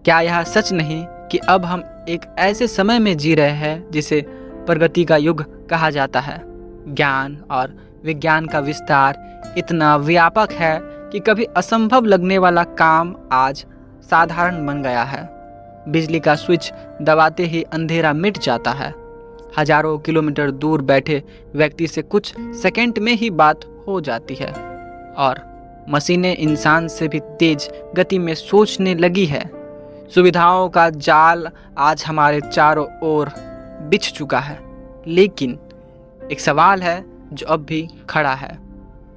क्या यह सच नहीं कि अब हम एक ऐसे समय में जी रहे हैं जिसे प्रगति का युग कहा जाता है। ज्ञान और विज्ञान का विस्तार इतना व्यापक है कि कभी असंभव लगने वाला काम आज साधारण बन गया है। बिजली का स्विच दबाते ही अंधेरा मिट जाता है। हजारों किलोमीटर दूर बैठे व्यक्ति से कुछ सेकंड में ही बात हो जाती है और मशीनें इंसान से भी तेज गति में सोचने लगी है। सुविधाओं का जाल आज हमारे चारों ओर बिछ चुका है, लेकिन एक सवाल है जो अब भी खड़ा है।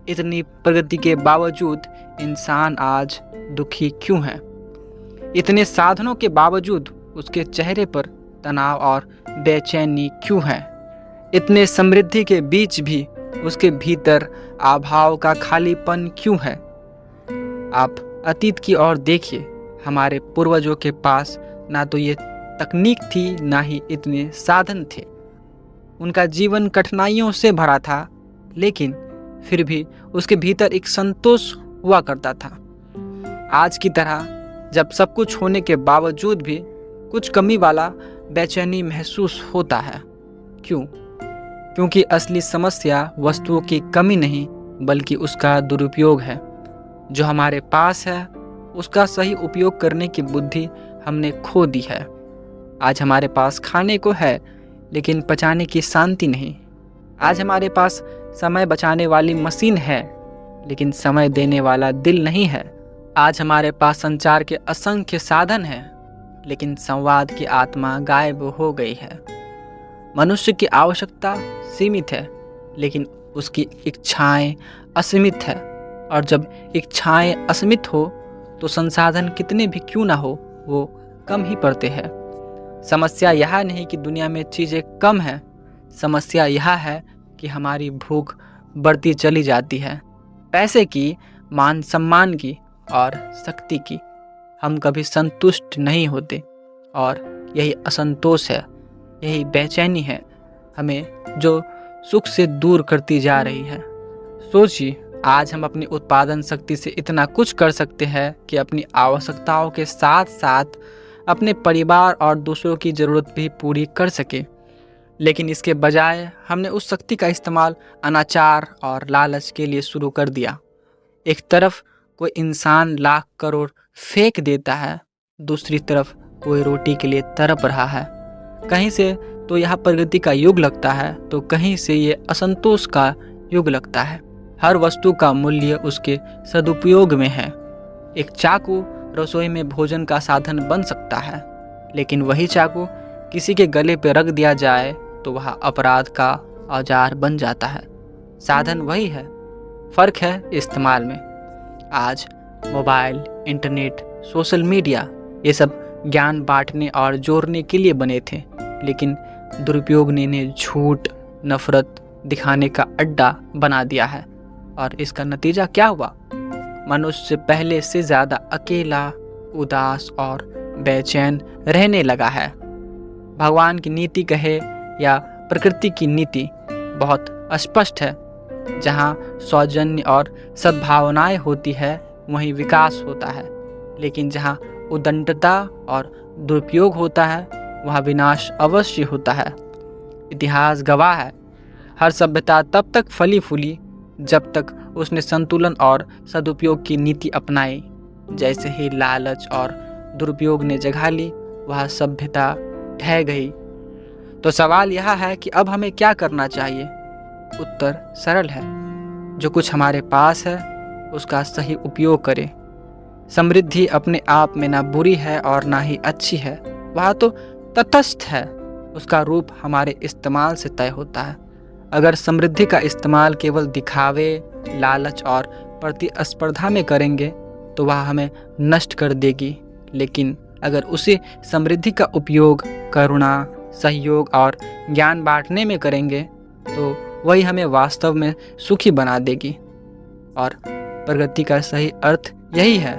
इतनी प्रगति के बावजूद इंसान आज दुखी क्यों है? इतने साधनों के बावजूद उसके चेहरे पर तनाव और बेचैनी क्यों है? इतने समृद्धि के बीच भी उसके भीतर अभाव का खालीपन क्यों है? आप अतीत की ओर देखिए। हमारे पूर्वजों के पास ना तो ये तकनीक थी, ना ही इतने साधन थे। उनका जीवन कठिनाइयों से भरा था, लेकिन फिर भी उसके भीतर एक संतोष हुआ करता था। आज की तरह जब सब कुछ होने के बावजूद भी कुछ कमी वाला बेचैनी महसूस होता है। क्यों? क्योंकि असली समस्या वस्तुओं की कमी नहीं, बल्कि उसका दुरुपयोग है। जो हमारे पास है उसका सही उपयोग करने की बुद्धि हमने खो दी है। आज हमारे पास खाने को है, लेकिन पचाने की शांति नहीं। आज हमारे पास समय बचाने वाली मशीन है, लेकिन समय देने वाला दिल नहीं है। आज हमारे पास संचार के असंख्य साधन हैं, लेकिन संवाद की आत्मा गायब हो गई है। मनुष्य की आवश्यकता सीमित है, लेकिन उसकी इच्छाएं असीमित है। और जब इच्छाएं असीमित हो तो संसाधन कितने भी क्यों ना हो, वो कम ही पड़ते हैं। समस्या यह नहीं कि दुनिया में चीज़ें कम हैं, समस्या यह है कि हमारी भूख बढ़ती चली जाती है। पैसे की, मान सम्मान की और शक्ति की। हम कभी संतुष्ट नहीं होते, और यही असंतोष है, यही बेचैनी है हमें जो सुख से दूर करती जा रही है। सोचिए, आज हम अपनी उत्पादन शक्ति से इतना कुछ कर सकते हैं कि अपनी आवश्यकताओं के साथ साथ अपने परिवार और दूसरों की ज़रूरत भी पूरी कर सके। लेकिन इसके बजाय हमने उस शक्ति का इस्तेमाल अनाचार और लालच के लिए शुरू कर दिया। एक तरफ कोई इंसान लाख करोड़ फेंक देता है, दूसरी तरफ कोई रोटी के लिए तड़प रहा है। कहीं से तो यह प्रगति का युग लगता है, तो कहीं से ये असंतोष का युग लगता है। हर वस्तु का मूल्य उसके सदुपयोग में है। एक चाकू रसोई में भोजन का साधन बन सकता है, लेकिन वही चाकू किसी के गले पर रख दिया जाए तो वह अपराध का औजार बन जाता है। साधन वही है, फर्क है इस्तेमाल में। आज मोबाइल, इंटरनेट, सोशल मीडिया, ये सब ज्ञान बांटने और जोड़ने के लिए बने थे, लेकिन दुरुपयोग ने इन्हें झूठ, नफरत दिखाने का अड्डा बना दिया है। और इसका नतीजा क्या हुआ? मनुष्य पहले से ज़्यादा अकेला, उदास और बेचैन रहने लगा है। भगवान की नीति कहे या प्रकृति की नीति बहुत स्पष्ट है। जहाँ सौजन्य और सद्भावनाएं होती है, वहीं विकास होता है। लेकिन जहाँ उद्दंडता और दुरुपयोग होता है, वहाँ विनाश अवश्य होता है। इतिहास गवाह है, हर सभ्यता तब तक फली फूली जब तक उसने संतुलन और सदुपयोग की नीति अपनाई। जैसे ही लालच और दुरुपयोग ने जगह ली, वह सभ्यता ढह गई। तो सवाल यह है कि अब हमें क्या करना चाहिए? उत्तर सरल है, जो कुछ हमारे पास है उसका सही उपयोग करें। समृद्धि अपने आप में ना बुरी है और ना ही अच्छी है, वह तो तटस्थ है। उसका रूप हमारे इस्तेमाल से तय होता है। अगर समृद्धि का इस्तेमाल केवल दिखावे, लालच और प्रतिस्पर्धा में करेंगे तो वह हमें नष्ट कर देगी। लेकिन अगर उसी समृद्धि का उपयोग करुणा, सहयोग और ज्ञान बांटने में करेंगे तो वही हमें वास्तव में सुखी बना देगी। और प्रगति का सही अर्थ यही है,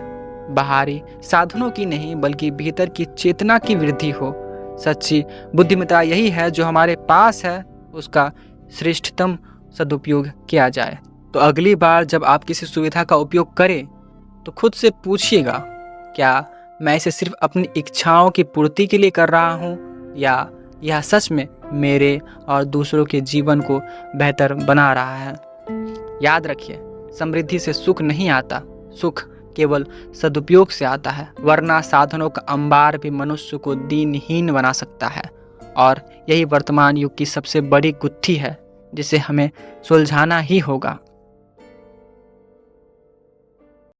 बाहरी साधनों की नहीं, बल्कि भीतर की चेतना की वृद्धि हो। सच्ची बुद्धिमत्ता यही है, जो हमारे पास है उसका श्रेष्ठतम सदुपयोग किया जाए। तो अगली बार जब आप किसी सुविधा का उपयोग करें तो खुद से पूछिएगा, क्या मैं इसे सिर्फ अपनी इच्छाओं की पूर्ति के लिए कर रहा हूँ या यह सच में मेरे और दूसरों के जीवन को बेहतर बना रहा है? याद रखिए, समृद्धि से सुख नहीं आता, सुख केवल सदुपयोग से आता है, वरना साधनों का अंबार भी मनुष्य को दीनहीन बना सकता है। और यही वर्तमान युग की सबसे बड़ी गुत्थी है जिसे हमें सुलझाना ही होगा।